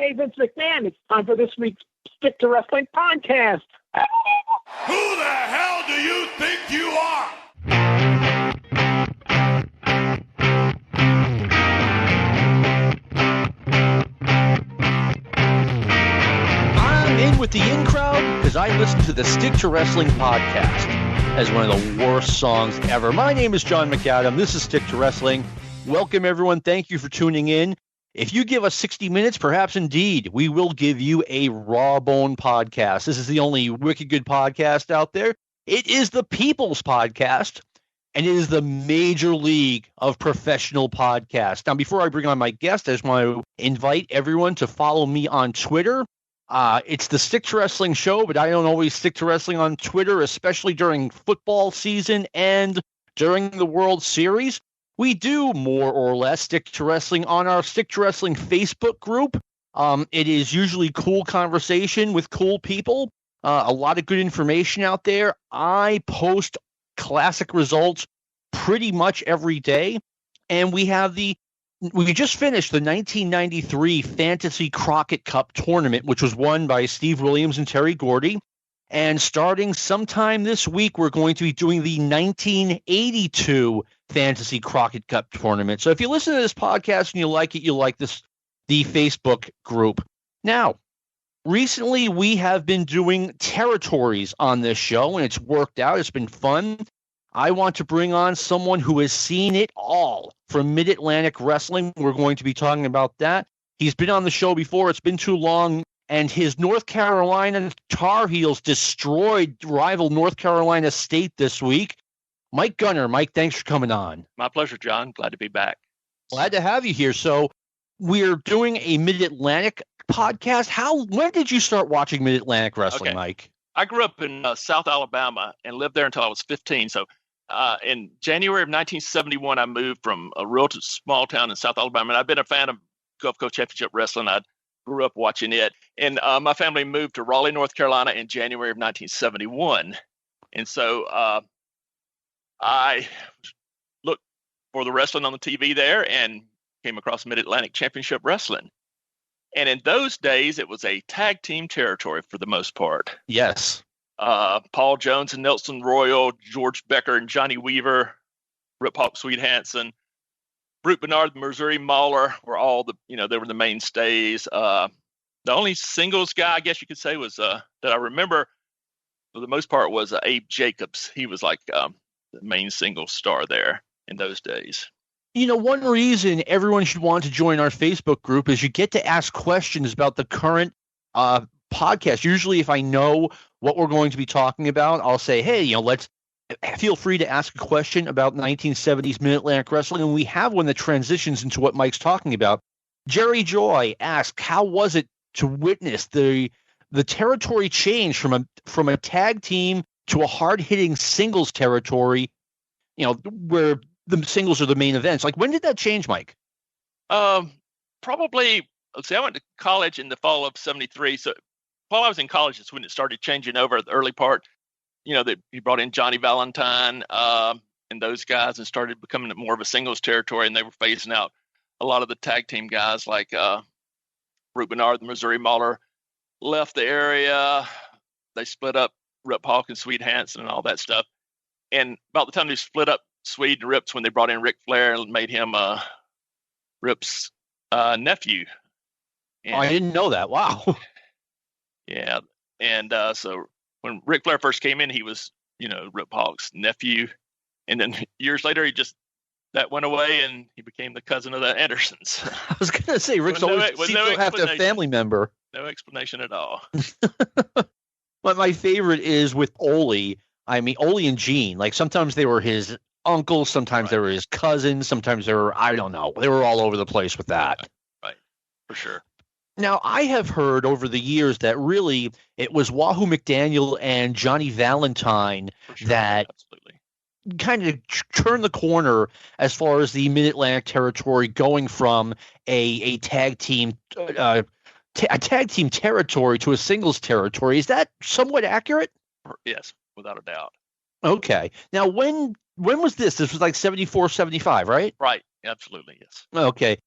Hey, Vince McMahon, it's time for this week's Stick to Wrestling podcast. Who the hell do you think you are? I'm in with the in crowd because I listen to the Stick to Wrestling podcast as one of the worst songs ever. My name is John McAdam. This is Stick to Wrestling. Welcome, everyone. Thank you for tuning in. If you give us 60 minutes, perhaps indeed, we will give you a rawbone podcast. This is the only wicked good podcast out there. It is the People's Podcast, and it is the major league of professional podcasts. Now, before I bring on my guest, I just want to invite everyone to follow me on Twitter. It's the Stick to Wrestling show, but I don't always stick to wrestling on Twitter, especially during football season and during the World Series. We do more or less stick to wrestling on our Stick to Wrestling Facebook group. It is usually cool conversation with cool people. A lot of good information out there. I post classic results pretty much every day. And we just finished the 1993 Fantasy Crockett Cup tournament, which was won by Steve Williams and Terry Gordy. And starting sometime this week, we're going to be doing the 1982 Fantasy Crockett Cup tournament. So if you listen to this podcast and you like it, you'll like the Facebook group. Now, recently we have been doing territories on this show, and it's worked out. It's been fun. I want to bring on someone who has seen it all from Mid-Atlantic Wrestling. We're going to be talking about that. He's been on the show before. It's been too long. And his North Carolina Tar Heels destroyed rival North Carolina State this week. Mike Gunter. Mike, thanks for coming on. My pleasure, John. Glad to be back. Glad to have you here. So we're doing a Mid-Atlantic podcast. When did you start watching Mid-Atlantic Wrestling, Okay. Mike? I grew up in South Alabama and lived there until I was 15. So in January of 1971, I moved from a real small town in South Alabama. And I've been a fan of Gulf Coast Championship Wrestling. I grew up watching it. And my family moved to Raleigh, North Carolina in January of 1971. And so I looked for the wrestling on the TV there and came across Mid-Atlantic Championship Wrestling. And in those days, it was a tag team territory for the most part. Yes. Paul Jones and Nelson Royal, George Becker and Johnny Weaver, Rip Hawk Sweet Hansen, Brute Bernard, Missouri Mauler were all they were the mainstays. The only singles guy, I guess you could say, was that I remember for the most part was Abe Jacobs. He was like the main single star there in those days. You know, one reason everyone should want to join our Facebook group is you get to ask questions about the current podcast. Usually if I know what we're going to be talking about, I'll say, hey, let's feel free to ask a question about 1970s Mid-Atlantic Wrestling. And we have one that transitions into what Mike's talking about. Jerry Joy asked, how was it to witness the territory change from a tag team to a hard-hitting singles territory, where the singles are the main events? Like, when did that change, Mike? Probably, let's see, I went to college in the fall of 73. So while I was in college, that's when it started changing over at the early part. That he brought in Johnny Valentine and those guys and started becoming more of a singles territory. And they were phasing out a lot of the tag team guys like Brute Bernard, the Missouri Mauler left the area. They split up Rip Hawk and Sweet Hansen and all that stuff. And about the time they split up Swede and Rip's when they brought in Ric Flair and made him Rip's nephew. And, I didn't know that. Wow. Yeah. And so when Ric Flair first came in, he was, Rip Hawk's nephew. And then years later, that went away and he became the cousin of the Andersons. I was going to say, Rick's always have to have a family member. No explanation at all. But my favorite is with Ole. I mean, Ole and Gene, like sometimes they were his uncles, sometimes they were his cousins, sometimes they were, I don't know. They were all over the place with that. Right. For sure. Now, I have heard over the years that really it was Wahoo McDaniel and Johnny Valentine that kind of turned the corner as far as the Mid-Atlantic territory going from a tag team territory to a singles territory. Is that somewhat accurate? Yes, without a doubt. Okay. Now, when was this? This was like 74, 75, right? Right. Absolutely, yes. Okay.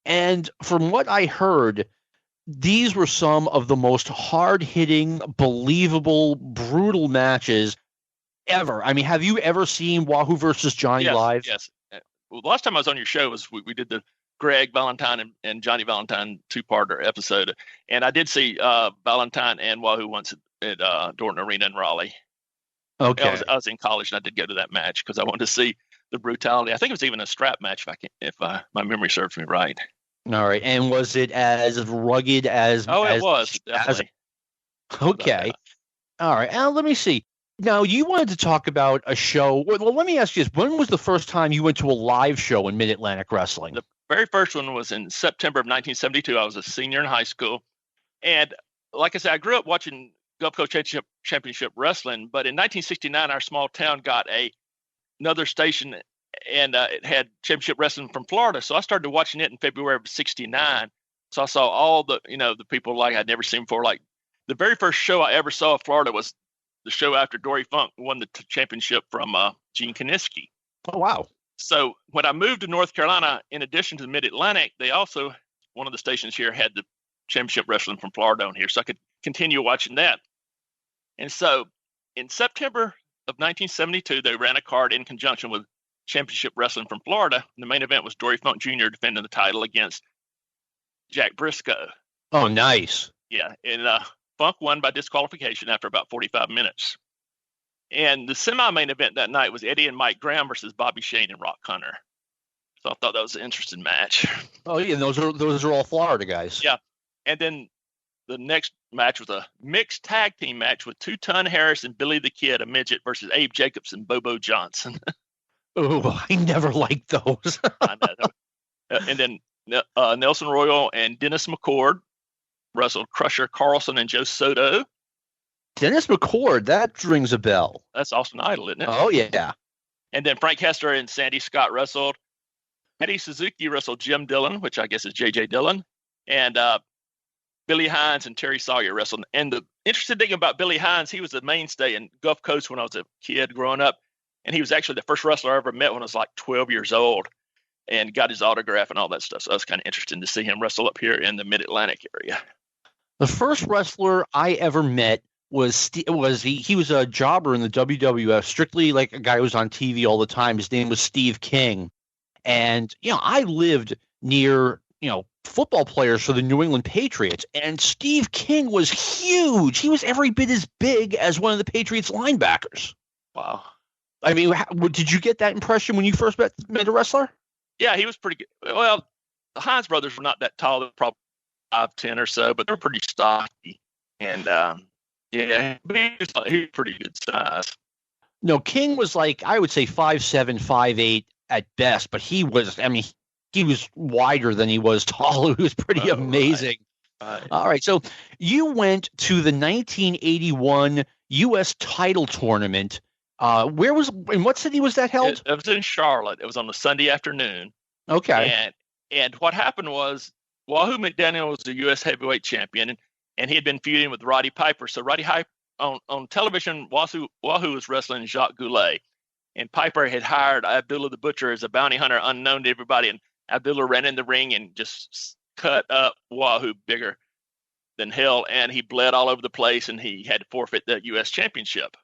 And from what I heard, these were some of the most hard-hitting, believable, brutal matches ever. I mean, have you ever seen Wahoo versus Johnny live? Yes. Well, the last time I was on your show was we did the Greg Valentine and Johnny Valentine two-parter episode, and I did see Valentine and Wahoo once at Dorton Arena in Raleigh. Okay. I was in college, and I did go to that match because I wanted to see the brutality. I think it was even a strap match, if my memory serves me right. All right. And was it as rugged as? Oh, it was, definitely. Okay. All right. Now, let me see. Now, you wanted to talk about a show. Well, let me ask you this. When was the first time you went to a live show in Mid-Atlantic Wrestling? The very first one was in September of 1972. I was a senior in high school. And like I said, I grew up watching Gulf Coast Championship Wrestling. But in 1969, our small town got another station, and it had Championship Wrestling from Florida. So I started watching it in February of 69. So I saw all the people like I'd never seen before. Like the very first show I ever saw of Florida was the show after Dory Funk won the championship from Gene Kiniski. Oh, wow. So when I moved to North Carolina, in addition to the Mid-Atlantic, they also, one of the stations here had the Championship Wrestling from Florida on here. So I could continue watching that. And so in September of 1972, they ran a card in conjunction with Championship Wrestling from Florida. And the main event was Dory Funk Jr. defending the title against Jack Briscoe. Oh, nice. Yeah. And Funk won by disqualification after about 45 minutes. And the semi-main event that night was Eddie and Mike Graham versus Bobby Shane and Rock Hunter. So I thought that was an interesting match. Oh, yeah. Those are all Florida guys. Yeah. And then the next match was a mixed tag team match with Two-Ton Harris and Billy the Kid, a midget, versus Abe Jacobs and Bobo Johnson. Oh, I never liked those. I know. And then Nelson Royal and Dennis McCord wrestled Crusher Carlson and Joe Soto. Dennis McCord, that rings a bell. That's Austin Idol, isn't it? Oh, yeah. And then Frank Hester and Sandy Scott wrestled. Eddie Suzuki wrestled Jim Dillon, which I guess is J.J. Dillon. And Billy Hines and Terry Sawyer wrestled. And the interesting thing about Billy Hines, he was a mainstay in Gulf Coast when I was a kid growing up. And he was actually the first wrestler I ever met when I was like 12 years old and got his autograph and all that stuff. So it was kind of interesting to see him wrestle up here in the Mid-Atlantic area. The first wrestler I ever met he was a jobber in the WWF, strictly like a guy who was on TV all the time. His name was Steve King. And, I lived near, football players for the New England Patriots. And Steve King was huge. He was every bit as big as one of the Patriots linebackers. Wow. I mean, did you get that impression when you first met a wrestler? Yeah, he was pretty good. Well, the Hines brothers were not that tall. They were probably 5'10" or so, but they were pretty stocky. And, yeah, he was pretty good size. No, King was like, I would say 5'7", 5'8" at best, but he was wider than he was tall. He was pretty amazing. Right. All right, so you went to the 1981 U.S. title tournament. In what city was that held? It was in Charlotte. It was on a Sunday afternoon. Okay. And what happened was Wahoo McDaniel was the U.S. heavyweight champion, and he had been feuding with Roddy Piper. So Roddy Piper on television, Wahoo was wrestling Jacques Goulet, and Piper had hired Abdullah the Butcher as a bounty hunter, unknown to everybody. And Abdullah ran in the ring and just cut up Wahoo bigger than hell, and he bled all over the place, and he had to forfeit the U.S. championship.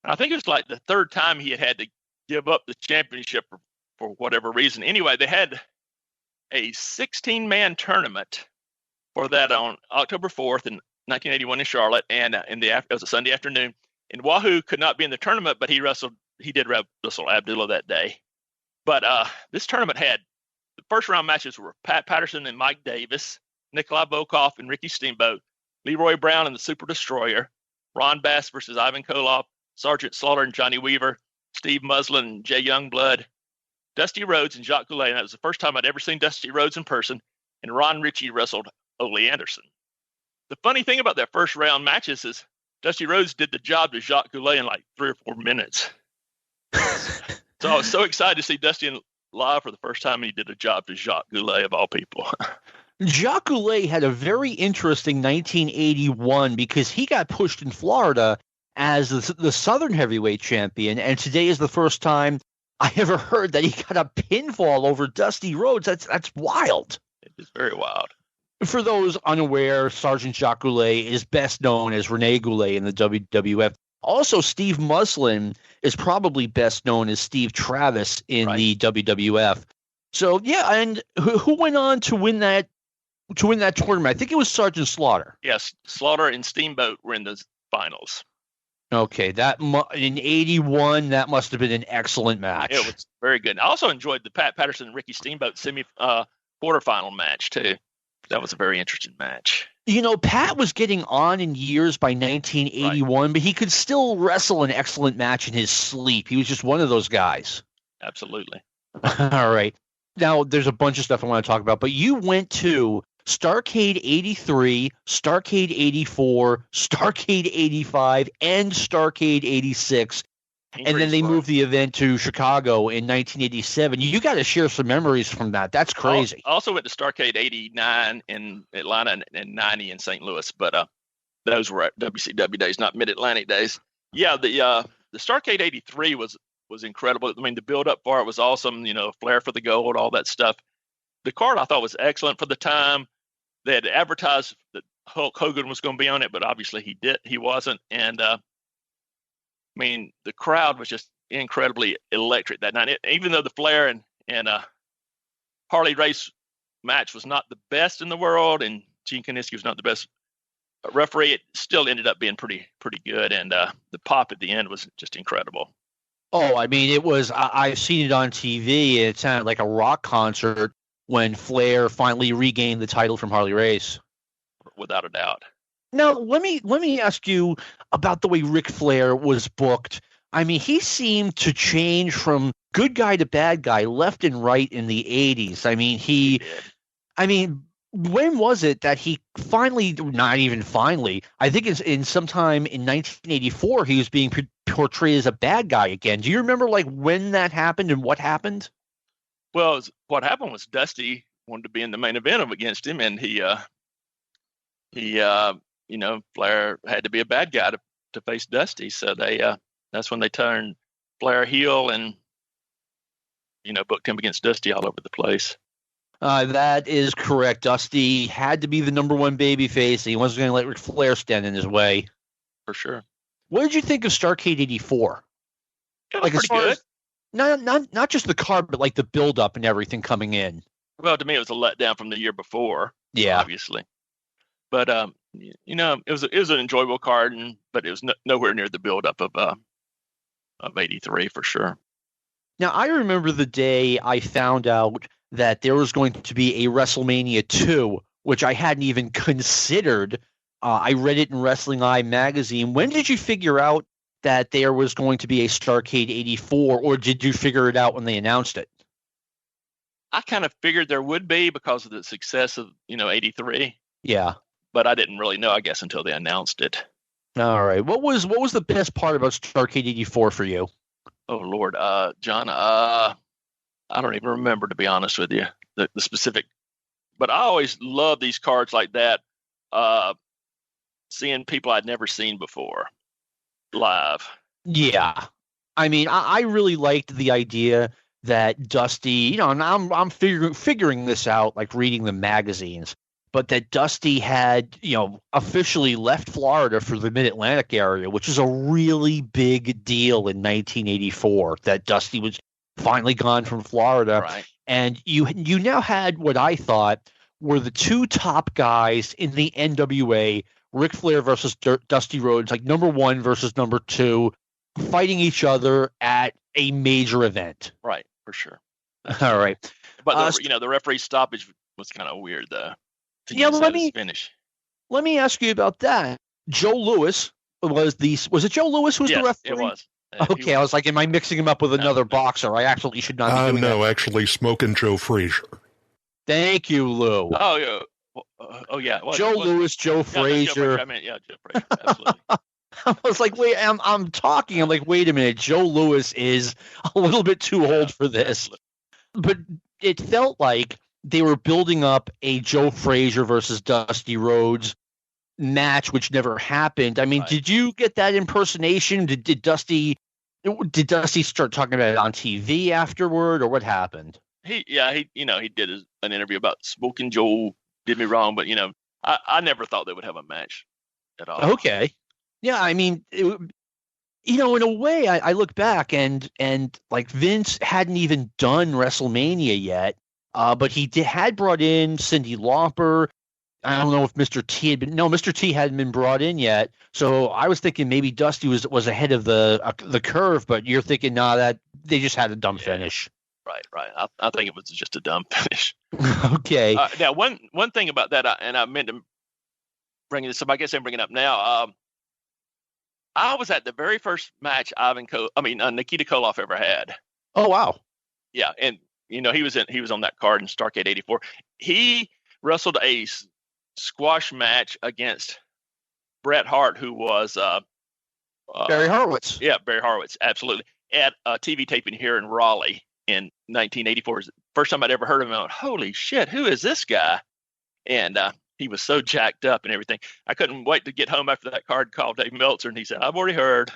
And I think it was like the third time he had to give up the championship for whatever reason. Anyway, they had a 16-man tournament for that on October 4th in 1981 in Charlotte, and it was a Sunday afternoon. And Wahoo could not be in the tournament, but he did wrestle Abdullah that day. But this tournament had the first round matches were Pat Patterson and Mike Davis, Nikolai Volkov and Ricky Steamboat, Leroy Brown and the Super Destroyer, Ron Bass versus Ivan Koloff, Sergeant Slaughter and Johnny Weaver, Steve Muslin and Jay Youngblood, Dusty Rhodes and Jacques Goulet. And that was the first time I'd ever seen Dusty Rhodes in person. And Ron Ritchie wrestled Ole Anderson. The funny thing about that first round matches is Dusty Rhodes did the job to Jacques Goulet in like 3 or 4 minutes. So I was so excited to see Dusty live for the first time, and he did a job to Jacques Goulet of all people. Jacques Goulet had a very interesting 1981 because he got pushed in Florida as the Southern heavyweight champion, and today is the first time I ever heard that he got a pinfall over Dusty Rhodes. That's wild. It is very wild. for those unaware, Sergeant Jacques Goulet is best known as Rene Goulet in the WWF. Also, Steve Muslin is probably best known as Steve Travis in the WWF. So, yeah, and who went on to win that tournament? I think it was Sergeant Slaughter. Yes, Slaughter and Steamboat were in the finals. Okay, in 81, that must have been an excellent match. It was very good. I also enjoyed the Pat Patterson and Ricky Steamboat quarterfinal match, too. That was a very interesting match. You know, Pat was getting on in years by 1981, but he could still wrestle an excellent match in his sleep. He was just one of those guys. Absolutely. All right. Now, there's a bunch of stuff I want to talk about, but you went to Starrcade 83, Starrcade 84, Starrcade 85, and Starrcade 86. And then they moved the event to Chicago in 1987. You got to share some memories from that. That's crazy. I also went to Starrcade 89 in Atlanta and 90 in St. Louis, but those were WCW days, not Mid-Atlantic days. Yeah, the Starrcade 83 was incredible. I mean, the build-up for it was awesome. You know, Flair for the gold, all that stuff. The card I thought was excellent for the time. They had advertised that Hulk Hogan was going to be on it, but obviously he wasn't. And I mean, the crowd was just incredibly electric that night. Even though the Flair and Harley Race match was not the best in the world, and Gene Kiniski was not the best referee, it still ended up being pretty good. And the pop at the end was just incredible. Oh, I mean, it was. I've seen it on TV. It sounded like a rock concert when Flair finally regained the title from Harley Race. Without a doubt. Now, let me ask you about the way Ric Flair was booked. I mean, he seemed to change from good guy to bad guy left and right in the 80s. I mean, when was it that he finally, not even finally, I think it's in sometime in 1984, he was being portrayed as a bad guy again. Do you remember like when that happened and what happened? Well, what happened was Dusty wanted to be in the main event against him, and he you know, Flair had to be a bad guy to face Dusty. So that's when they turned Flair heel and, you know, booked him against Dusty all over the place. That is correct. Dusty had to be the number one babyface. He wasn't going to let Ric Flair stand in his way. For sure. What did you think of Starrcade 84? It was pretty good. Not just the card, but like the build-up and everything coming in. Well, to me, it was a letdown from the year before. Yeah. Obviously. But, you know, it was an enjoyable card, but it was nowhere near the build-up of 83 for sure. Now, I remember the day I found out that there was going to be a WrestleMania 2, which I hadn't even considered. I read it in Wrestling Eye magazine. When did you figure out that there was going to be a Starrcade 84, or did you figure it out when they announced it? I kind of figured there would be because of the success of, you know, 83. Yeah. But I didn't really know, I guess, until they announced it. All right. What was the best part about Starrcade 84 for you? Oh, Lord. John, I don't even remember, to be honest with you, the specific. But I always love these cards like that, seeing people I'd never seen before live. Yeah. I mean, I really liked the idea that Dusty, you know, and I'm figuring this out, like reading the magazines, but that Dusty had, you know, officially left Florida for the Mid-Atlantic area, which is a really big deal in 1984, that Dusty was finally gone from Florida. Right. And you now had what I thought were the two top guys in the NWA, Ric Flair versus Dusty Rhodes, like number one versus number two, fighting each other at a major event. Right, for sure. All right. But, you know, the referee stoppage was kind of weird, though. Yeah, let me ask you about that. Joe Louis was it Joe Louis who was the referee? It was. Okay, I was like, am I mixing him up with another boxer? I actually should not be doing that. No, actually, Smoking Joe Frazier. Thank you, Lou. Oh, yeah. Joe Louis, Joe Frazier. I mean, yeah, Joe Frazier, absolutely. I was like, wait, I'm talking. I'm like, wait a minute. Joe Louis is a little bit too old for this. But it felt like they were building up a Joe Frazier versus Dusty Rhodes match, which never happened. I mean, Did you get that impersonation? Did Dusty start talking about it on TV afterward, or what happened? He did an interview about Smoking Joe did me wrong, but I never thought they would have a match at all. Okay. Yeah, I mean, in a way, I look back and like Vince hadn't even done WrestleMania yet, but he had brought in Cyndi Lauper. I don't know if Mr. T had been. No, Mr. T hadn't been brought in yet. So I was thinking maybe Dusty was ahead of the curve, but you're thinking, that they just had a dumb finish. Right. I think it was just a dumb finish. Okay. Now, one thing about that, and I meant to bring this up. I guess I'm bringing it up now. I was at the very first match Nikita Koloff ever had. Oh wow. Yeah, and he was on that card in Starrcade '84. He wrestled a squash match against Bret Hart, who was Barry Horowitz. Yeah, Barry Horowitz, absolutely. At a TV taping here in Raleigh in 1984. It was the first time I'd ever heard of him. I went, holy shit, who is this guy? And he was so jacked up and everything. I couldn't wait to get home after that card, called Dave Meltzer, and he said, I've already heard.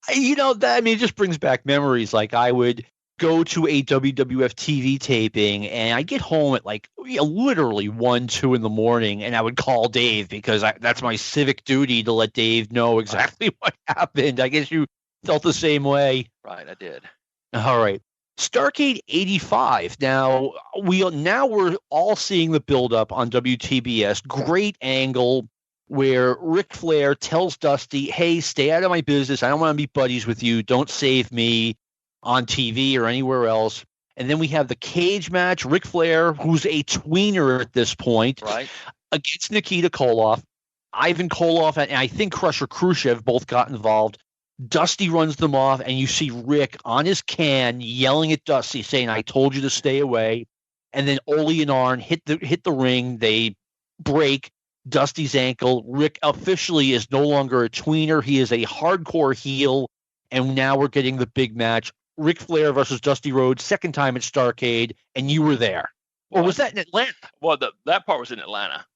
It just brings back memories. Like I would go to a WWF TV taping and I get home at literally 1, 2 in the morning, and I would call Dave because that's my civic duty to let Dave know exactly what happened. I guess you felt the same way. Right, I did. All right. Starrcade 85. Now we're all seeing the buildup on WTBS. Great angle where Ric Flair tells Dusty, hey, stay out of my business. I don't want to be buddies with you. Don't save me on TV or anywhere else. And then we have the cage match. Ric Flair, who's a tweener at this point, right, against Nikita Koloff. Ivan Koloff and I think Crusher Khrushchev both got involved. Dusty runs them off, and you see Rick on his can yelling at Dusty, saying, I told you to stay away. And then Ole and Arn hit the ring. They break Dusty's ankle. Rick officially is no longer a tweener. He is a hardcore heel. And now we're getting the big match. Ric Flair versus Dusty Rhodes, second time at Starrcade, and you were there. Or was that in Atlanta? Well, that part was in Atlanta.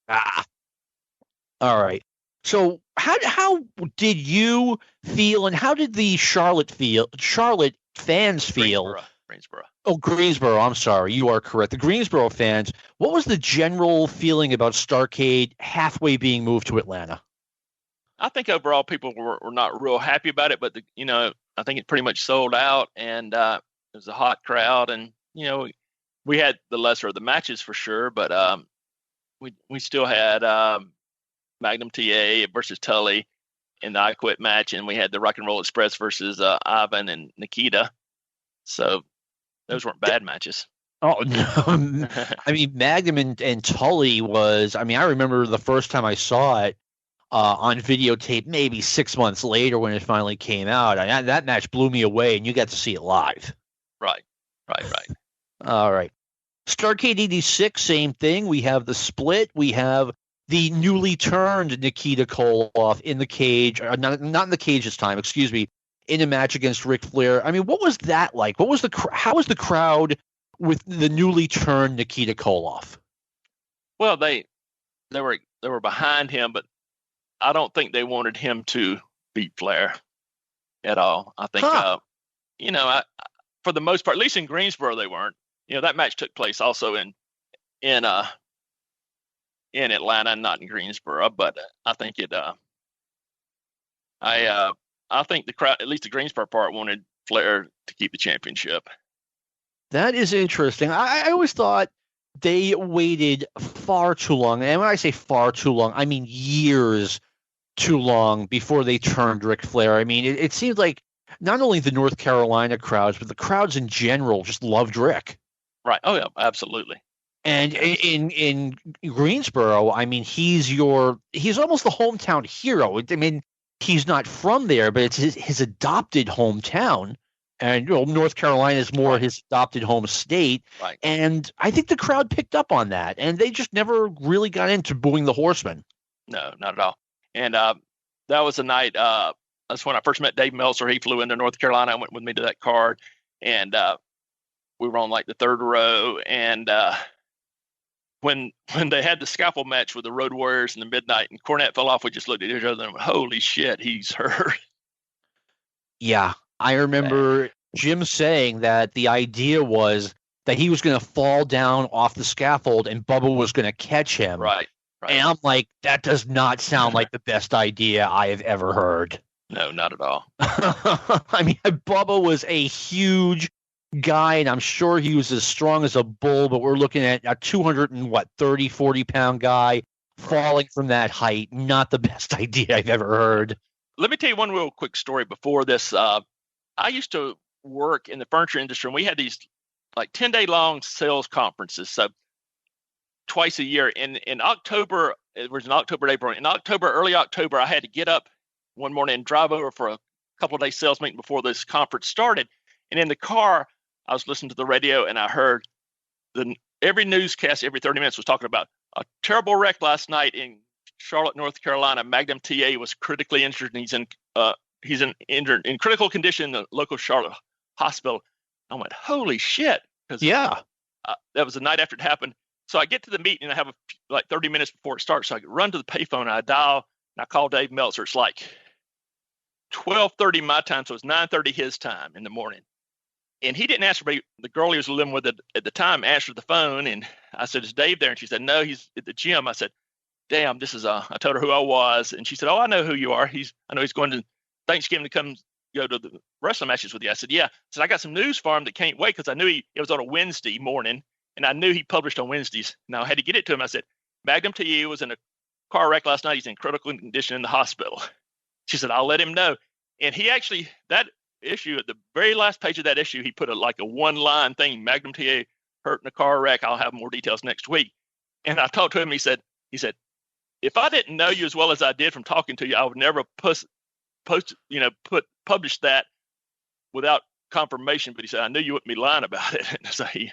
All right. So how did you feel, and how did the Charlotte fans feel? Greensboro. Oh, Greensboro. I'm sorry. You are correct. The Greensboro fans, what was the general feeling about Starrcade halfway being moved to Atlanta? I think overall people were not real happy about it, but I think it pretty much sold out, and it was a hot crowd, and we had the lesser of the matches for sure, but we still had Magnum TA versus Tully in the I Quit match, and we had the Rock and Roll Express versus Ivan and Nikita. So those weren't bad matches. Oh no! I mean, Magnum and Tully was. I mean, I remember the first time I saw it on videotape, maybe 6 months later when it finally came out. That match blew me away, and you got to see it live. Right. All right. Starrcade 86, same thing. We have the split. We have the newly turned Nikita Koloff in the cage. Not in the cage this time, excuse me, in a match against Ric Flair. I mean, what was that like? How was the crowd with the newly turned Nikita Koloff? Well, they were behind him, but I don't think they wanted him to beat Flair at all. I think, for the most part, at least in Greensboro, they weren't. That match took place also in Atlanta, not in Greensboro, but I think I think the crowd, at least the Greensboro part, wanted Flair to keep the championship. That is interesting. I always thought they waited far too long. And when I say far too long, I mean years too long before they turned Ric Flair. I mean, it seems like not only the North Carolina crowds, but the crowds in general just loved Ric. Right. Oh, yeah, absolutely. And in Greensboro, I mean, he's almost the hometown hero. I mean, he's not from there, but it's his adopted hometown. And North Carolina is more his adopted home state. Right. And I think the crowd picked up on that, and they just never really got into booing the Horseman. No, not at all. And that was the night. That's when I first met Dave Meltzer. He flew into North Carolina and went with me to that card. And we were on the third row. And when they had the scalpel match with the Road Warriors in the Midnight and Cornette fell off, we just looked at each other and went, holy shit, he's hurt. Yeah. I remember Jim saying that the idea was that he was going to fall down off the scaffold and Bubba was going to catch him. Right. And I'm like, that does not sound like the best idea I have ever heard. No, not at all. I mean, Bubba was a huge guy, and I'm sure he was as strong as a bull, but we're looking at a 40-pound guy falling from that height. Not the best idea I've ever heard. Let me tell you one real quick story before this. I used to work in the furniture industry, and we had these like 10-day long sales conferences. So twice a year. In October, it was in October, April. In October, early October, I had to get up one morning and drive over for a couple of days sales meeting before this conference started. And in the car, I was listening to the radio, and I heard every newscast every 30 minutes was talking about a terrible wreck last night in Charlotte, North Carolina. Magnum TA was critically injured, and he's in critical condition in the local Charlotte hospital. I went, holy shit! Yeah, that was the night after it happened. So I get to the meeting, and I have like 30 minutes before it starts. So I run to the payphone, and I dial, and I call Dave Meltzer. It's like 12:30 my time, so it's 9:30 his time in the morning. And he didn't answer, but the girl he was living with at the time answered the phone, and I said, "Is Dave there?" And she said, "No, he's at the gym." I said, "Damn, this is I told her who I was, and she said, "Oh, I know who you are. I know he's going to Thanksgiving to come go to the wrestling matches with you." I said, "Yeah." I said, "I got some news for him that can't wait," because I knew it was on a Wednesday morning, and I knew he published on Wednesdays. Now I had to get it to him. I said, "Magnum TA was in a car wreck last night. He's in critical condition in the hospital." She said, "I'll let him know." And he actually, that issue, at the very last page of that issue, he put a one-line thing: Magnum TA hurt in a car wreck. I'll have more details next week. And I talked to him. He said, "If I didn't know you as well as I did from talking to you, I would never publish that without confirmation." But he said, "I knew you wouldn't be lying about it." And so he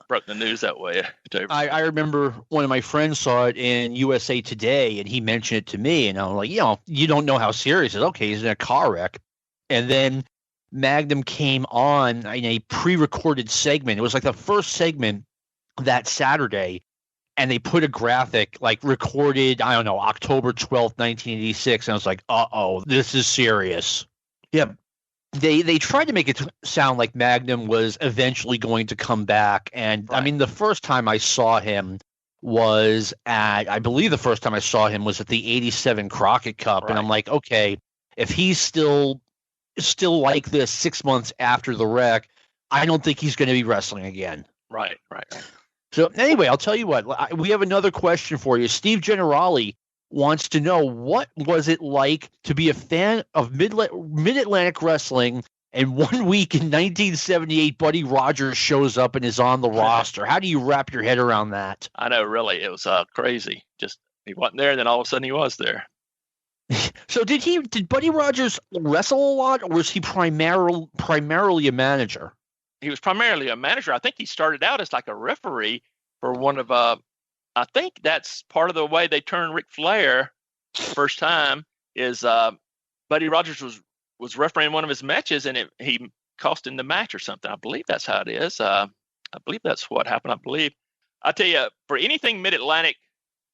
broke the news that way. I remember one of my friends saw it in USA Today, and he mentioned it to me, and I'm like, you don't know how serious it is. Okay, he's in a car wreck. And then Magnum came on in a pre-recorded segment. It was like the first segment that Saturday, and they put a graphic like recorded, I don't know, October 12th, 1986. And I was like, uh-oh, this is serious. Yeah. They tried to make it sound like Magnum was eventually going to come back. And right. I mean, the first time I saw him was at the 87 Crockett Cup. Right. And I'm like, okay, if he's still like this 6 months after the wreck, I don't think he's going to be wrestling again. Right. So anyway, I'll tell you what, we have another question for you. Steve Generali wants to know, what was it like to be a fan of Mid-Atlantic Wrestling, and 1 week in 1978, Buddy Rogers shows up and is on the roster? How do you wrap your head around that? I know, really. It was crazy. Just he wasn't there, and then all of a sudden he was there. So did Buddy Rogers wrestle a lot, or was he primarily a manager? He was primarily a manager. I think he started out as like a referee for one of I think that's part of the way they turned Ric Flair first time is Buddy Rogers was refereeing one of his matches, and he cost him the match or something. I believe that's how it is. I believe that's what happened. I tell you, for anything Mid-Atlantic,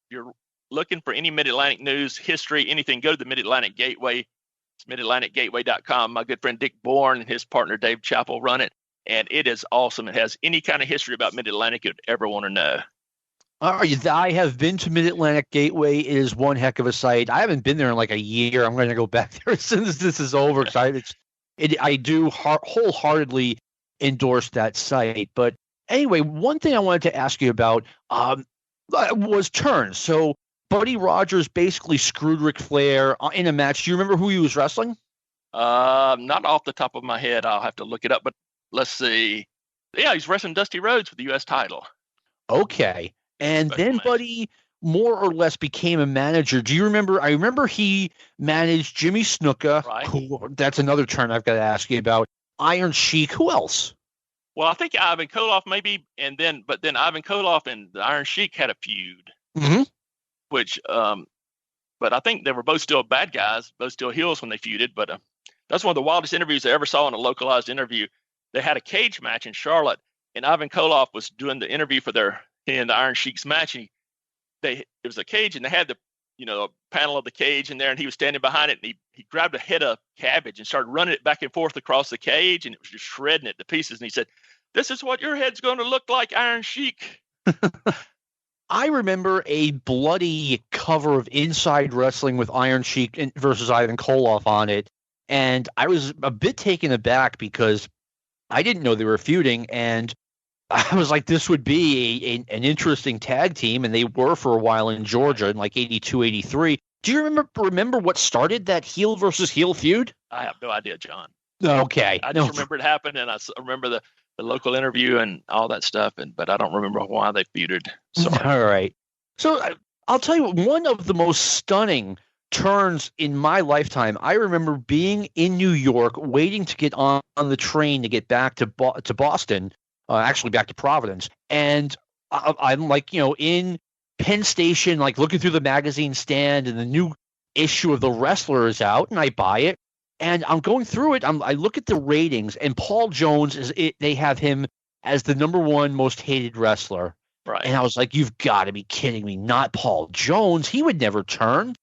if you're looking for any Mid-Atlantic news, history, anything, go to the Mid-Atlantic Gateway. It's midatlanticgateway.com. My good friend Dick Bourne and his partner Dave Chappell run it, and it is awesome. It has any kind of history about Mid-Atlantic you'd ever want to know. I have been to Mid-Atlantic Gateway. It is one heck of a site. I haven't been there in like a year. I'm going to go back there as soon as this is over. I do wholeheartedly endorse that site. But anyway, one thing I wanted to ask you about was turns. So Buddy Rogers basically screwed Ric Flair in a match. Do you remember who he was wrestling? Not off the top of my head. I'll have to look it up. But let's see. Yeah, he's wrestling Dusty Rhodes for the U.S. title. Okay. And then Buddy more or less became a manager. Do you remember? I remember he managed Jimmy Snuka. Right. That's another turn I've got to ask you about. Iron Sheik. Who else? Well, I think Ivan Koloff maybe, but then Ivan Koloff and the Iron Sheik had a feud. Mm-hmm. Which, but I think they were both still bad guys, both still heels when they feuded. But that's one of the wildest interviews I ever saw in a localized interview. They had a cage match in Charlotte, and Ivan Koloff was doing the interview for the Iron Sheik's match. And it was a cage, and they had the panel of the cage in there, and he was standing behind it, and he grabbed a head of cabbage and started running it back and forth across the cage, and it was just shredding it to pieces. And he said, This is what your head's going to look like, Iron Sheik. I remember a bloody cover of Inside Wrestling with Iron Sheik versus Ivan Koloff on it, and I was a bit taken aback because I didn't know they were feuding, and I was like, this would be an interesting tag team, and they were for a while in Georgia in like 82, 83. Do you remember what started that heel versus heel feud? I have no idea, John. Okay. I just remember it happened, and I remember the local interview and all that stuff, but I don't remember why they feuded. Sorry. All right. So I'll tell you what, one of the most stunning turns in my lifetime, I remember being in New York, waiting to get on the train to get back to Boston, actually back to Providence. And I'm like, in Penn Station, like looking through the magazine stand, and the new issue of The Wrestler is out, and I buy it. And I'm going through it. I look at the ratings, and Paul Jones they have him as the number one most hated wrestler. Right. And I was like, you've got to be kidding me. Not Paul Jones. He would never turn.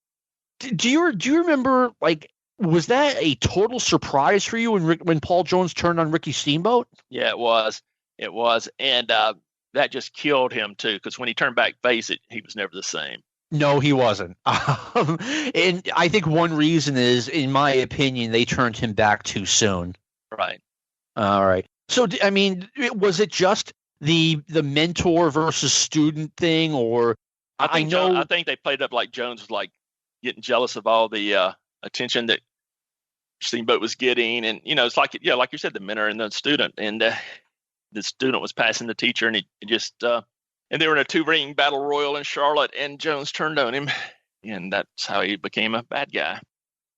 Do you remember, like, was that a total surprise for you when Paul Jones turned on Ricky Steamboat? Yeah, it was. It was. And that just killed him, too, because when he turned back face, he was never the same. No, he wasn't. And I think one reason is, in my opinion, they turned him back too soon. Right. All right. So, I mean, was it just the mentor versus student thing, or I think they played up like Jones was like getting jealous of all the attention that Steamboat was getting, and it's like like you said, the mentor and the student, and the student was passing the teacher, and he just and they were in a 2-ring battle royal in Charlotte, and Jones turned on him, and that's how he became a bad guy.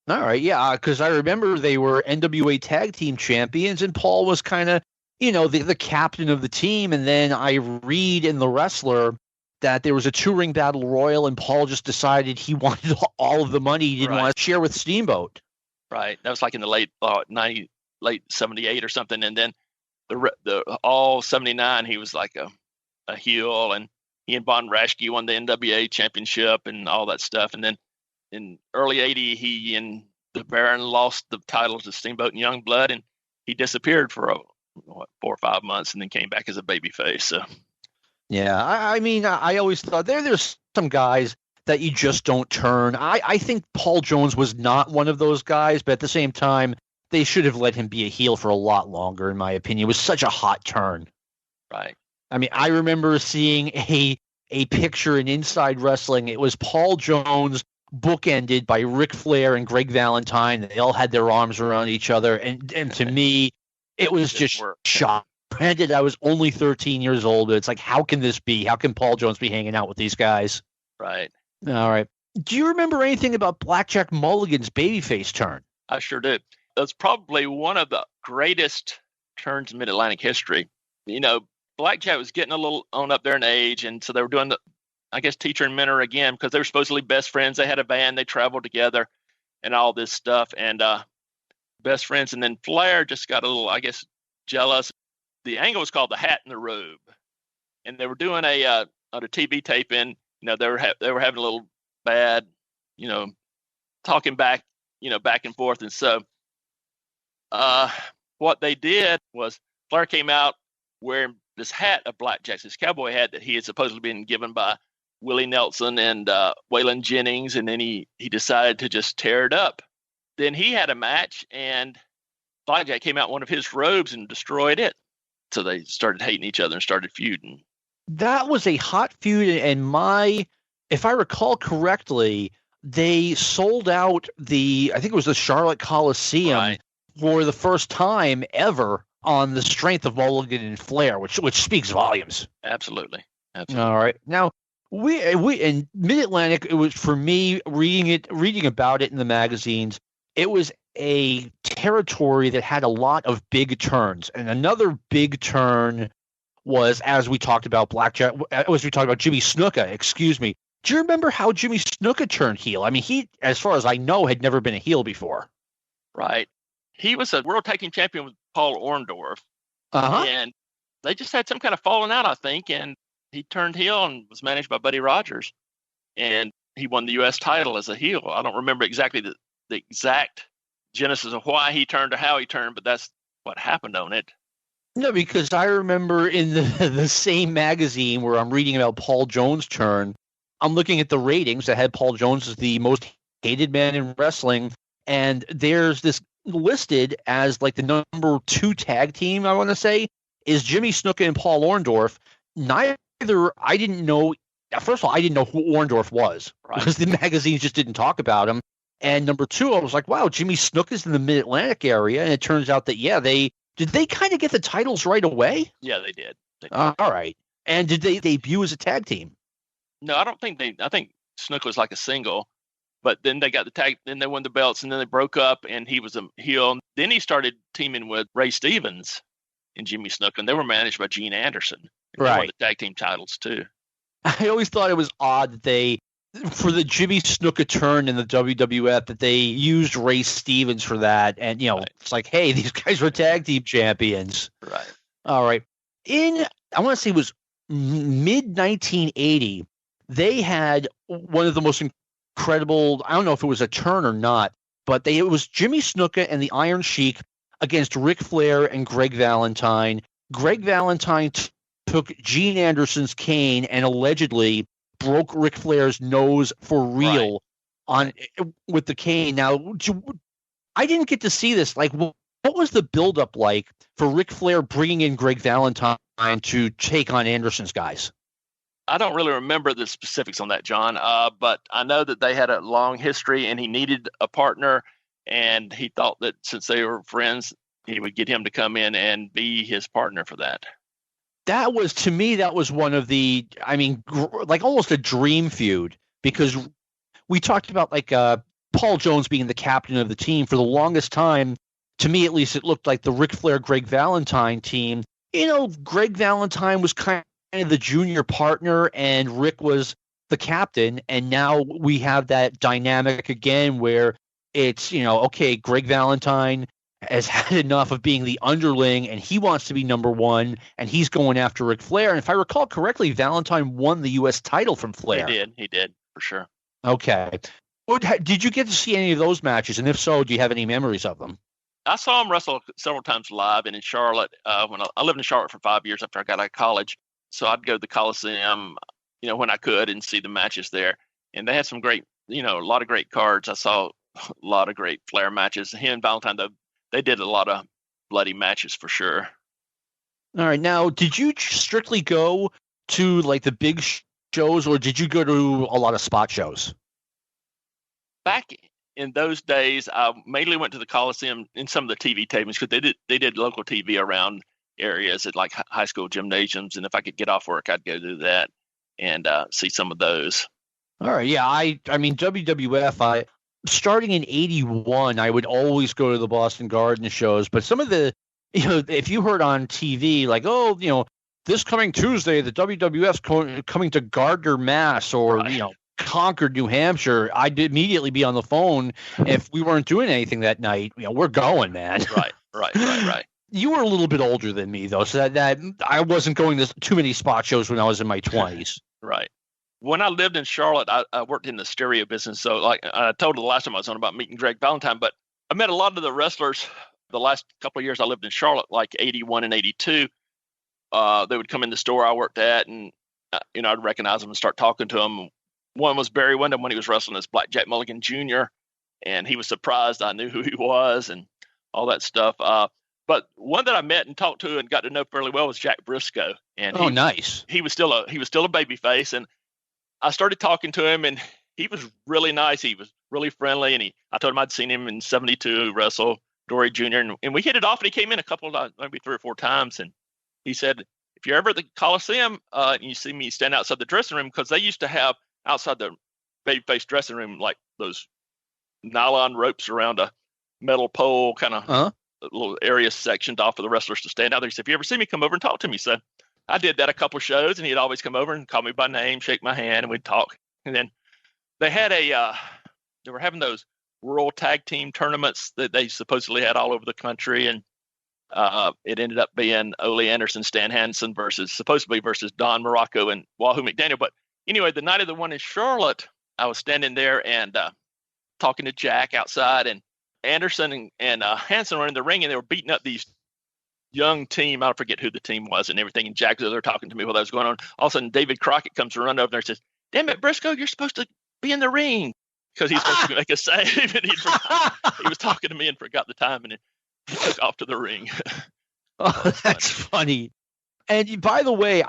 All right, yeah, because I remember they were NWA Tag Team Champions, and Paul was kind of, the captain of the team, and then I read in The Wrestler that there was a 2-ring battle royal, and Paul just decided he wanted all of the money he didn't want to share with Steamboat. Right, that was like in the late 90, late 78 or something, and then the all 79 he was like a heel, and he and Von Raschke won the NWA championship and all that stuff. And then in early 80, he and the Baron lost the title to Steamboat and Youngblood, and he disappeared for 4 or 5 months and then came back as a babyface. So, yeah, I mean, I always thought there's some guys that you just don't turn. I think Paul Jones was not one of those guys, but at the same time, they should have let him be a heel for a lot longer, in my opinion. It was such a hot turn. Right. I mean, I remember seeing a picture in Inside Wrestling. It was Paul Jones bookended by Ric Flair and Greg Valentine. They all had their arms around each other. And to me, it was just shock. Granted, I was only 13 years old. But it's like, how can this be? How can Paul Jones be hanging out with these guys? Right. All right. Do you remember anything about Blackjack Mulligan's babyface turn? I sure do. That's probably one of the greatest turns in Mid-Atlantic history. Blackjack was getting a little on up there in age, and so they were doing teacher and mentor again, because they were supposedly best friends. They had a band, they traveled together, and all this stuff, and best friends. And then Flair just got a little, jealous. The angle was called the Hat and the Robe, and they were doing on a TV tape in. They were having a little bad, talking back, back and forth, and so what they did was Flair came out wearing this hat of Blackjack's, this cowboy hat that he had supposedly been given by Willie Nelson and Waylon Jennings, and then he decided to just tear it up. Then he had a match, and Blackjack came out in one of his robes and destroyed it. So they started hating each other and started feuding. That was a hot feud, and if I recall correctly, they sold out I think it was the Charlotte Coliseum for the first time ever, on the strength of Mulligan and Flair, which speaks volumes. Absolutely. All right. Now, we in Mid-Atlantic, it was, for me, reading about it in the magazines, it was a territory that had a lot of big turns. And another big turn was, as we talked about Jimmy Snuka, excuse me. Do you remember how Jimmy Snuka turned heel? I mean, he, as far as I know, had never been a heel before. Right. He was a World Tag Team Champion with Paul Orndorff. And they just had some kind of falling out, I think, and he turned heel and was managed by Buddy Rogers. And he won the U.S. title as a heel. I don't remember exactly the exact genesis of why he turned or how he turned, but that's what happened on it. No, because I remember in the same magazine where I'm reading about Paul Jones' turn, I'm looking at the ratings that had Paul Jones as the most hated man in wrestling, and there's this listed as like the number 2 tag team, I want to say, is Jimmy Snuka and Paul Orndorff. Neither, I didn't know, first of all, I didn't know who Orndorff was, Right. because the magazines just didn't talk about him. And number 2, I was like, wow, Jimmy Snuka's in the Mid-Atlantic area, and it turns out that, yeah, did they kind of get the titles right away? Yeah, they did. All right. And did they debut as a tag team? No, I don't think I think Snook was like a single, but then they got the tag, then they won the belts, and then they broke up, and he was a heel. Then he started teaming with Ray Stevens and Jimmy Snuka, and they were managed by Gene Anderson. They won the tag team titles too. I always thought it was odd that for the Jimmy Snuka turn in the WWF, that they used Ray Stevens for that. And, It's like, hey, these guys were tag team champions. Right. All right. I want to say it was mid-1980, they had one of the most incredible, I don't know if it was a turn or not, but it was Jimmy Snuka and the Iron Sheik against Ric Flair and Greg Valentine. Greg Valentine took Gene Anderson's cane and allegedly broke Ric Flair's nose for real with the cane. Now, I didn't get to see this. Like, what was the buildup like for Ric Flair bringing in Greg Valentine to take on Anderson's guys? I don't really remember the specifics on that, John, but I know that they had a long history, and he needed a partner, and he thought that since they were friends, he would get him to come in and be his partner for that. That was, to me, that was one of the, like almost a dream feud, because we talked about Paul Jones being the captain of the team for the longest time. To me, at least, it looked like the Ric Flair, Greg Valentine team. Greg Valentine was kind of the junior partner and Rick was the captain. And now we have that dynamic again where it's, okay, Greg Valentine has had enough of being the underling and he wants to be number 1 and he's going after Ric Flair. And if I recall correctly, Valentine won the U.S. title from Flair. He did for sure. Okay. Did you get to see any of those matches? And if so, do you have any memories of them? I saw him wrestle several times live and in Charlotte. When I lived in Charlotte for 5 years after I got out of college. So I'd go to the Coliseum, when I could and see the matches there. And they had some great, a lot of great cards. I saw a lot of great Flair matches. He and Valentine, they did a lot of bloody matches for sure. All right. Now, did you strictly go to like the big shows or did you go to a lot of spot shows? Back in those days, I mainly went to the Coliseum in some of the TV tapings because they did local TV around areas at like high school gymnasiums. And if I could get off work, I'd go do that and see some of those. All right. Yeah. I mean, WWF, starting in 81, I would always go to the Boston Garden shows, but some of the, if you heard on TV, like, this coming Tuesday, the WWF's coming to Gardner, Mass, or, Concord, New Hampshire, I'd immediately be on the phone if we weren't doing anything that night. We're going, man. Right. You were a little bit older than me, though, so that I wasn't going to too many spot shows when I was in my 20s. Right. When I lived in Charlotte, I worked in the stereo business. So like I told you the last time I was on about meeting Greg Valentine, but I met a lot of the wrestlers the last couple of years I lived in Charlotte, like 81 and 82. They would come in the store I worked at and, I'd recognize them and start talking to them. One was Barry Windham when he was wrestling as Blackjack Mulligan Jr. And he was surprised I knew who he was and all that stuff. But one that I met and talked to and got to know fairly well was Jack Briscoe. And nice. He was still a baby face. And I started talking to him and he was really nice. He was really friendly. And I told him I'd seen him in 72 wrestle Dory Jr. And we hit it off and he came in a couple of, maybe 3 or 4 times. And he said, if you're ever at the Coliseum and you see me stand outside the dressing room, because they used to have outside the babyface dressing room, like those nylon ropes around a metal pole, kind of little area sectioned off for the wrestlers to stand out there. He said, if you ever see me, come over and talk to me. So I did that a couple of shows and he'd always come over and call me by name, shake my hand, and we'd talk. And then they had they were having those rural tag team tournaments that they supposedly had all over the country. And it ended up being Ole Anderson, Stan Hansen versus Don Morocco and Wahoo McDaniel. But anyway, the night of the one in Charlotte, I was standing there and talking to Jack outside, and Anderson and Hansen were in the ring, and they were beating up these young team. I forget who the team was and everything. And Jack, they're talking to me while that was going on. All of a sudden, David Crockett comes and runs over there and says, "Damn it, Briscoe, you're supposed to be in the ring," because he's supposed to make a save. And he was talking to me and forgot the time, and he took off to the ring. Oh, that's funny. And by the way,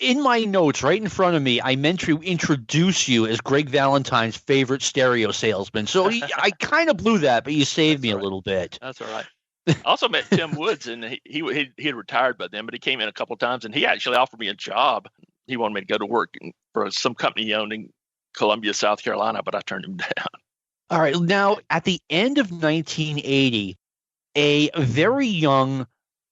in my notes right in front of me, I meant to introduce you as Greg Valentine's favorite stereo salesman. So I kind of blew that, but you saved me a little bit. That's all right. I also met Tim Woods, and he had retired by then, but he came in a couple of times, and he actually offered me a job. He wanted me to go to work for some company he owned in Columbia, South Carolina, but I turned him down. All right. Now, at the end of 1980, a very young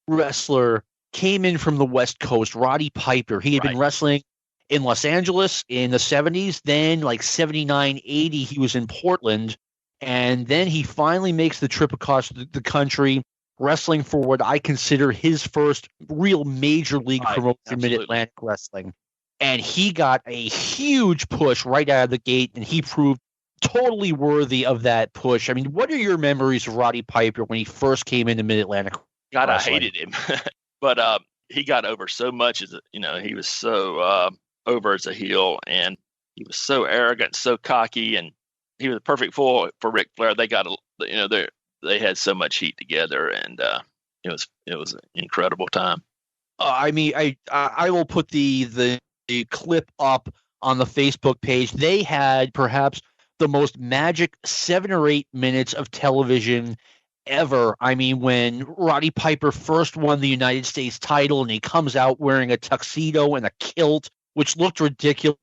wrestler came in from the West Coast, Roddy Piper. He had been wrestling in Los Angeles in the 70s. Then, like 79, 80, he was in Portland. And then he finally makes the trip across the country, wrestling for what I consider his first real major league promotion, Mid-Atlantic Wrestling. And he got a huge push right out of the gate, and he proved totally worthy of that push. I mean, what are your memories of Roddy Piper when he first came into Mid-Atlantic God, Wrestling? I hated him. But he got over so much he was so over as a heel, and he was so arrogant, so cocky, and he was a perfect foil for Ric Flair. They got they had so much heat together, and it was an incredible time. I mean, I will put the clip up on the Facebook page. They had perhaps the most magic 7 or 8 minutes of television ever. I mean, when Roddy Piper first won the United States title and he comes out wearing a tuxedo and a kilt, which looked ridiculous,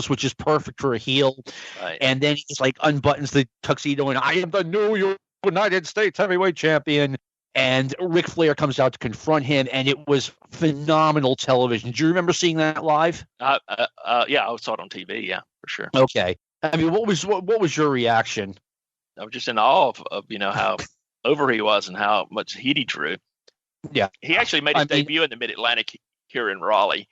which is perfect for a heel. Right. And then he's like unbuttons the tuxedo and I am the new United States heavyweight champion. And Ric Flair comes out to confront him, and it was phenomenal television. Do you remember seeing that live? Yeah, I saw it on TV. Yeah, for sure. Okay. I mean, what was your reaction? I was just in awe of how over he was and how much heat he drew. Yeah. He actually made his debut in the Mid-Atlantic here in Raleigh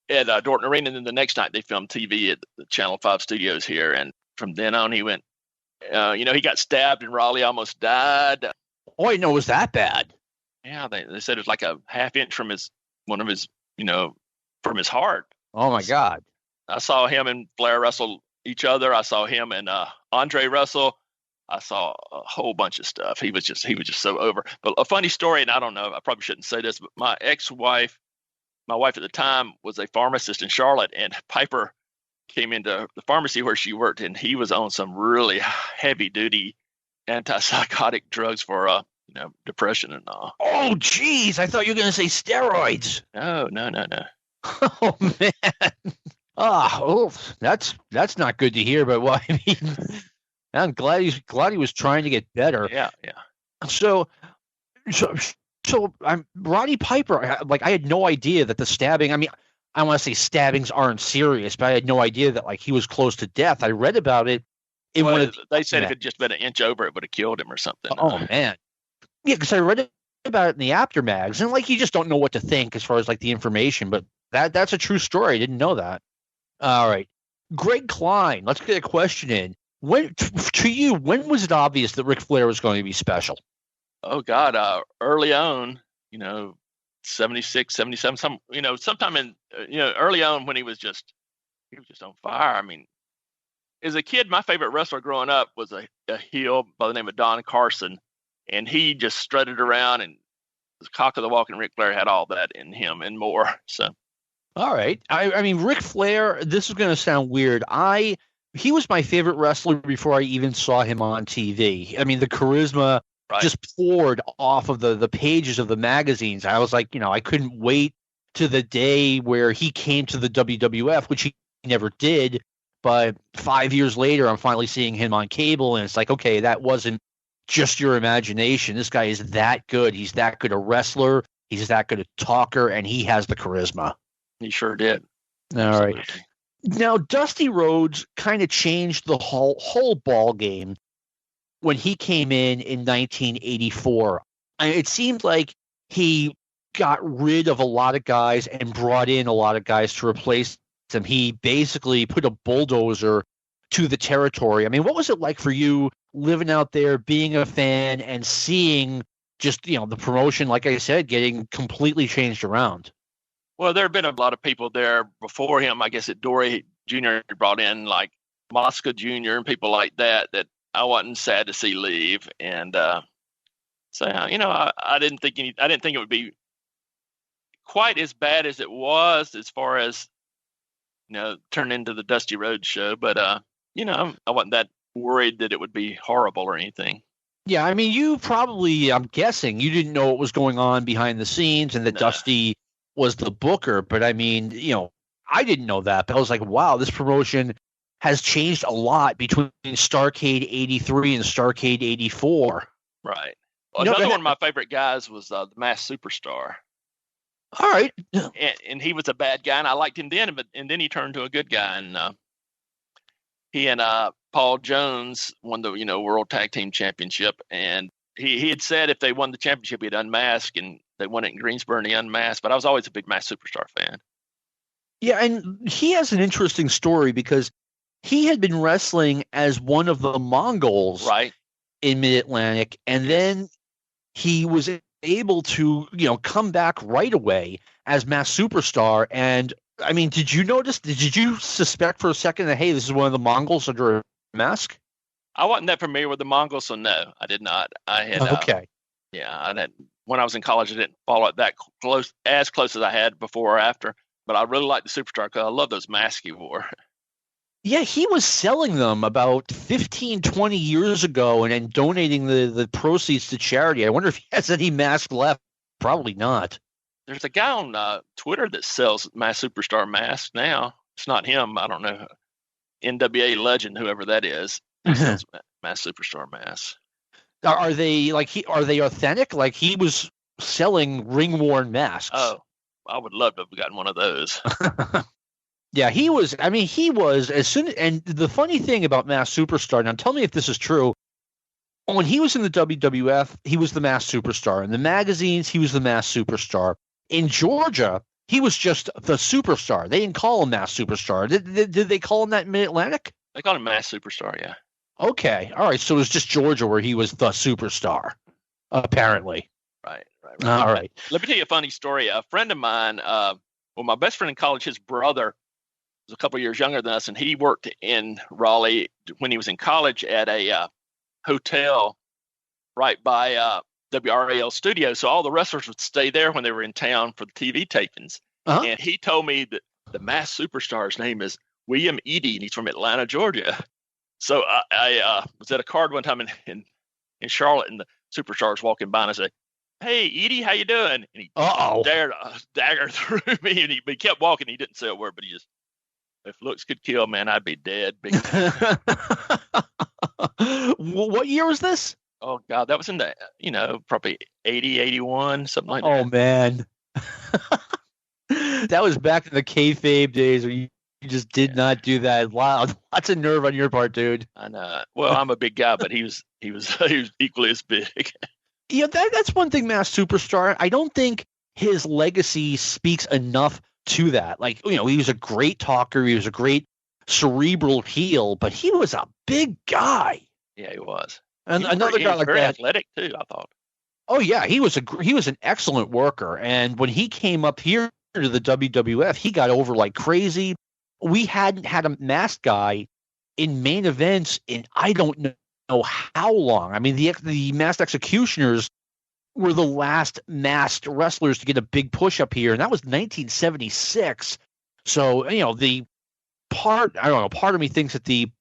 at Dorton Arena. And then the next night they filmed TV at the Channel 5 studios here. And from then on, he went, he got stabbed in Raleigh, almost died. Oh, I didn't know it was that bad. Yeah. They said it was like a half inch from from his heart. Oh my God. I saw him and Flair wrestle each other. I saw him and Andre wrestle. I saw a whole bunch of stuff. He was just so over. But a funny story, and I don't know, I probably shouldn't say this, but my wife at the time was a pharmacist in Charlotte, and Piper came into the pharmacy where she worked, and he was on some really heavy duty antipsychotic drugs for depression and all. Oh, geez, I thought you were going to say steroids. No. Oh man. That's not good to hear. But well, I mean, I'm glad he was trying to get better. Yeah. So I'm Roddy Piper. I had no idea that the stabbing. I mean, I want to say stabbings aren't serious, but I had no idea that he was close to death. I read about it. They said if it had just been an inch over, it would have killed him or something. Oh man. Yeah, because I read about it in the aftermags, and you just don't know what to think as far as the information. But that's a true story. I didn't know that. All right, Greg Klein. Let's get a question in. When was it obvious that Ric Flair was going to be special? Oh God, early on, 76, 77, sometime in early on when he was just on fire. I mean, as a kid, my favorite wrestler growing up was a heel by the name of Don Carson, and he just strutted around and was cock of the walk, and Ric Flair had all that in him and more. So, all right, I mean, Ric Flair. This is going to sound weird. He was my favorite wrestler before I even saw him on TV. I mean, the charisma just poured off of the pages of the magazines. I was like, I couldn't wait to the day where he came to the WWF, which he never did. But 5 years later, I'm finally seeing him on cable, and it's like, okay, that wasn't just your imagination. This guy is that good. He's that good a wrestler. He's that good a talker, and he has the charisma. He sure did. All Absolutely. Right. Now, Dusty Rhodes kind of changed the whole ball game when he came in 1984. It seemed like he got rid of a lot of guys and brought in a lot of guys to replace them. He basically put a bulldozer to the territory. I mean, what was it like for you living out there, being a fan, and seeing just, the promotion, like I said, getting completely changed around. Well, there have been a lot of people there before him. I guess that Dory Jr. brought in like Mosca Jr. and people like that I wasn't sad to see leave. And so, I didn't think it would be quite as bad as it was as far as, turn into the Dusty Rhodes show. But, I wasn't that worried that it would be horrible or anything. Yeah, I mean, you probably, I'm guessing, you didn't know what was going on behind the scenes and that Dusty was the booker. But I mean, I didn't know that. But I was like, wow, this promotion has changed a lot between Starrcade 83 and Starrcade 84. Right. Well, another one of my favorite guys was the Masked Superstar. All right. And he was a bad guy, and I liked him then, and then he turned to a good guy. And he and Paul Jones won the World Tag Team Championship, and he had said if they won the championship, he'd unmask, and they won it in Greensboro, and he unmasked. But I was always a big Masked Superstar fan. Yeah, and he has an interesting story because he had been wrestling as one of the Mongols in Mid-Atlantic, and then he was able to, come back right away as Masked Superstar. And I mean, did you suspect for a second that, hey, this is one of the Mongols under a mask? I wasn't that familiar with the Mongols, so no, I did not. I had okay. When I was in college, I didn't follow it that close as I had before or after. But I really liked the Superstar because I love those masks he wore. Yeah, he was selling them about 15, 20 years ago and donating the proceeds to charity. I wonder if he has any masks left. Probably not. There's a guy on Twitter that sells Masked Superstar masks now. It's not him. I don't know. NWA legend, whoever that is, sells Masked Superstar masks. Are they authentic? Like he was selling ring-worn masks. Oh, I would love to have gotten one of those. Yeah, he was as soon. And the funny thing about Masked Superstar, now tell me if this is true. When he was in the WWF, he was the Masked Superstar. In the magazines, he was the Masked Superstar. In Georgia, he was just the Superstar. They didn't call him Masked Superstar. Did they call him that in Mid-Atlantic? They called him Masked Superstar, yeah. Okay, all right. So it was just Georgia where he was the Superstar, apparently. Right. All right. Let me tell you a funny story. A friend of mine, my best friend in college, his brother was a couple of years younger than us, and he worked in Raleigh when he was in college at a hotel right by WRAL studio. So all the wrestlers would stay there when they were in town for the TV tapings. Uh-huh. And he told me that the Masked Superstar's name is William Eady, and he's from Atlanta, Georgia. So I was at a card one time in Charlotte, and the Superstar was walking by, and I said, "Hey, Eady, how you doing?" And he dared a dagger through me, and he kept walking. He didn't say a word, but he just, if looks could kill, man, I'd be dead. What year was this? Oh, God, that was in the, probably 80, 81, something like that. Oh, man. That was back in the kayfabe days where you just did not do that. Wow, lots of nerve on your part, dude. I know. Well, I'm a big guy, but he was equally as big. Yeah, that's one thing, Masked Superstar. I don't think his legacy speaks enough to that. Like, he was a great talker. He was a great cerebral heel, but he was a big guy. Yeah, he was. And another guy like very that, athletic too, I thought. Oh yeah, he was an excellent worker. And when he came up here to the WWF, he got over like crazy. We hadn't had a masked guy in main events in I don't know how long. I mean, the Masked Executioners were the last masked wrestlers to get a big push up here, and that was 1976. So part of me thinks that the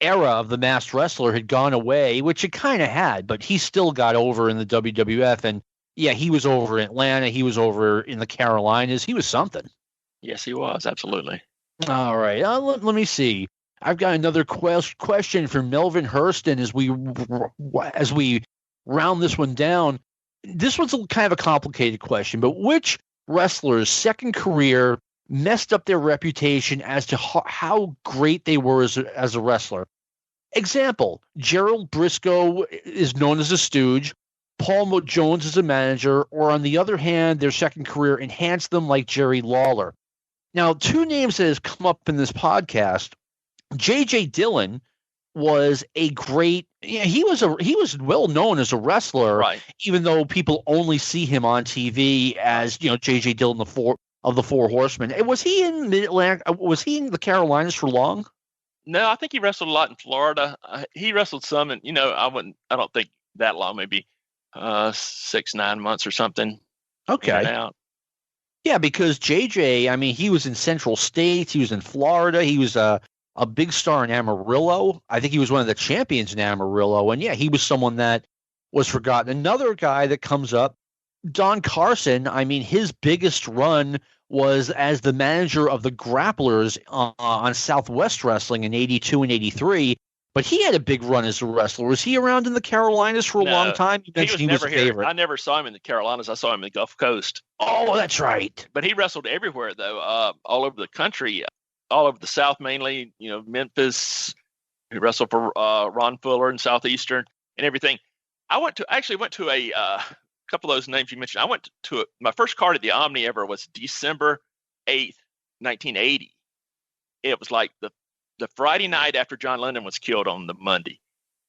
era of the masked wrestler had gone away, which it kind of had, but he still got over in the WWF. And yeah, he was over in Atlanta. He was over in the Carolinas. He was something. Yes, he was. Absolutely. All right. Let me see. I've got another question from Melvin Hurston as we round this one down. This one's kind of a complicated question, but which wrestler's second career messed up their reputation as to how great they were as a wrestler? Example, Gerald Briscoe is known as a stooge, Paul Jones is a manager, or on the other hand, their second career enhanced them like Jerry Lawler. Now, two names that has come up in this podcast, J.J. Dillon was a great. Yeah, he was well known as a wrestler, Right. even though people only see him on TV as J.J. Dillon, the Four Horsemen. Was he in Mid-Atlantic? Was he in the Carolinas for long? No, I think he wrestled a lot in Florida. He wrestled some, and I don't think that long, maybe 6-9 months or something. Okay. Yeah, because JJ, I mean, he was in Central States, he was in Florida, he was a big star in Amarillo. I think he was one of the champions in Amarillo, and yeah, he was someone that was forgotten. Another guy that comes up, Don Carson. I mean, his biggest run was as the manager of the Grapplers on Southwest Wrestling in '82 and '83. But he had a big run as a wrestler. Was he around in the Carolinas for a long time? He was never here. Favorite. I never saw him in the Carolinas. I saw him in the Gulf Coast. Oh, that's right. But he wrestled everywhere, though, all over the country, all over the South mainly, Memphis. He wrestled for Ron Fuller in Southeastern and everything. I actually went to a couple of those names you mentioned. I went to my first card at the Omni ever was December 8th, 1980. It was like the Friday night after John Lennon was killed on the Monday.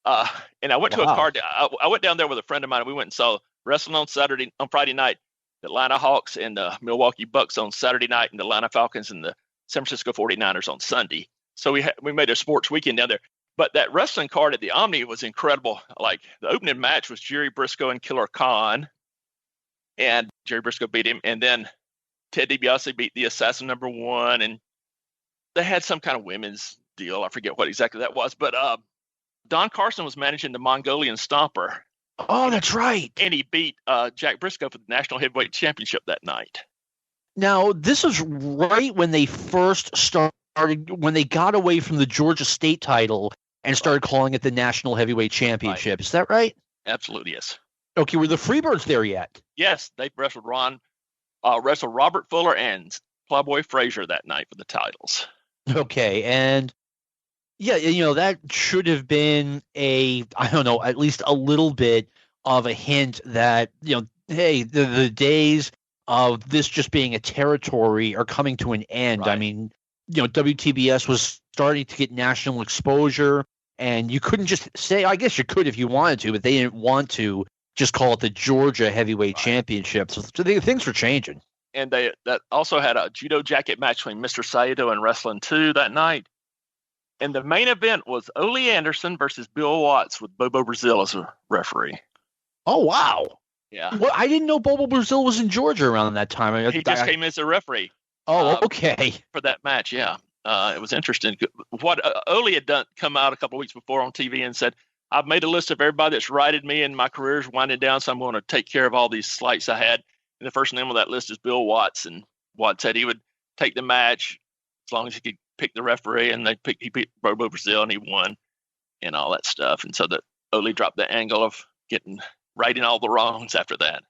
And I went to a card. I went down there with a friend of mine, and we went and saw wrestling on Friday night, the Atlanta Hawks and the Milwaukee Bucks on Saturday night, and the Atlanta Falcons and the San Francisco 49ers on Sunday. So we made a sports weekend down there. But that wrestling card at the Omni was incredible. Like, the opening match was Jerry Briscoe and Killer Khan, and Jerry Briscoe beat him. And then Ted DiBiase beat the Assassin #1, and they had some kind of women's deal. I forget what exactly that was, but Don Carson was managing the Mongolian Stomper. Oh, that's right. And he beat Jack Briscoe for the National Heavyweight Championship that night. Now, this was right when they first started, when they got away from the Georgia State title and started calling it the National Heavyweight Championship. Right. Is that right? Absolutely, yes. Okay, were the Freebirds there yet? Yes, they wrestled Robert Fuller and Plowboy Frazier that night for the titles. Okay, and yeah, that should have been at least a little bit of a hint that, hey, the days of this just being a territory are coming to an end. Right. I mean, WTBS was starting to get national exposure, and you couldn't just say, I guess you could if you wanted to, but they didn't want to just call it the Georgia Heavyweight Championship. So things were changing. And that also had a judo jacket match between Mr. Saito and Wrestling 2 that night. And the main event was Ole Anderson versus Bill Watts with Bobo Brazil as a referee. Oh, wow. Yeah. Well, I didn't know Bobo Brazil was in Georgia around that time. He just came as a referee. Oh, okay. For that match, yeah. It was interesting. What Ole had come out a couple of weeks before on TV and said, I've made a list of everybody that's righted me and my career's winding down, so I'm going to take care of all these slights I had. And the first name on that list is Bill Watts, and Watts said he would take the match as long as he could pick the referee, and he picked Bobo Brazil, and he won, and all that stuff. And so that Ole dropped the angle of righting all the wrongs after that.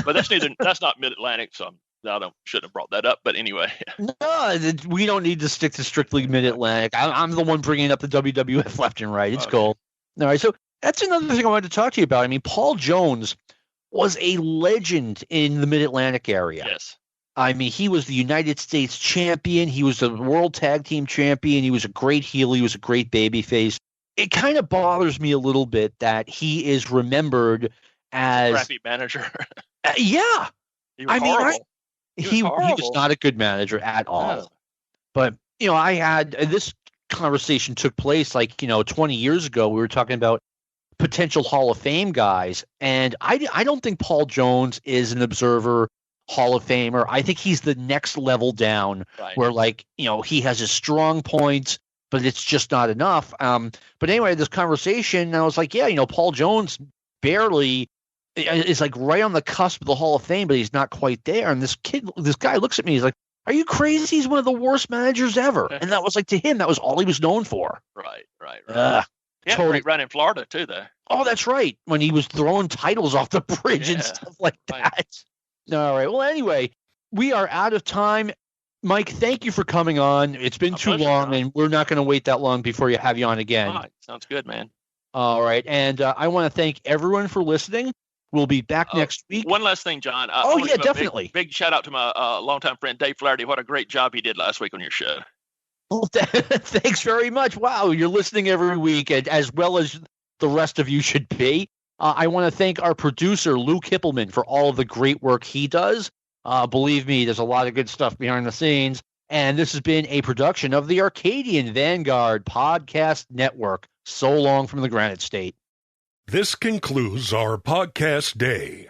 But that's not Mid-Atlantic, so I shouldn't have brought that up. But anyway, no, we don't need to stick to strictly Mid-Atlantic. I'm the one bringing up the WWF left and right. It's cool. All right, so that's another thing I wanted to talk to you about. I mean, Paul Jones was a legend in the Mid-Atlantic area. Yes. I mean, he was the United States champion. He was the World Tag Team champion. He was a great heel. He was a great babyface. It kind of bothers me a little bit that he is remembered as a crappy manager. Yeah. He was horrible. He was not a good manager at all. No. But, I had this conversation took place 20 years ago. We were talking about potential Hall of Fame guys, and I don't think Paul Jones is an observer Hall of Famer. I think he's the next level down, where he has his strong points, but it's just not enough. But anyway, this conversation, I was like, yeah, Paul Jones barely is right on the cusp of the Hall of Fame, but he's not quite there. And this guy looks at me, he's like, are you crazy? He's one of the worst managers ever. And that was to him, that was all he was known for. Right. He had a great run in Florida, too, though. Oh, that's right. When he was throwing titles off the bridge and stuff like that. All right. Well, anyway, we are out of time. Mike, thank you for coming on. It's been too long, and we're not going to wait that long before you have you on again. All right. Sounds good, man. All right. And I want to thank everyone for listening. We'll be back next week. One last thing, John. Definitely. Big shout out to my longtime friend, Dave Flaherty. What a great job he did last week on your show. Well, thanks very much. Wow, you're listening every week, and as well as the rest of you should be. I want to thank our producer, Lou Kipilman, for all of the great work he does. Believe me, there's a lot of good stuff behind the scenes. And this has been a production of the Arcadian Vanguard Podcast Network. So long from the Granite State. This concludes our podcast day.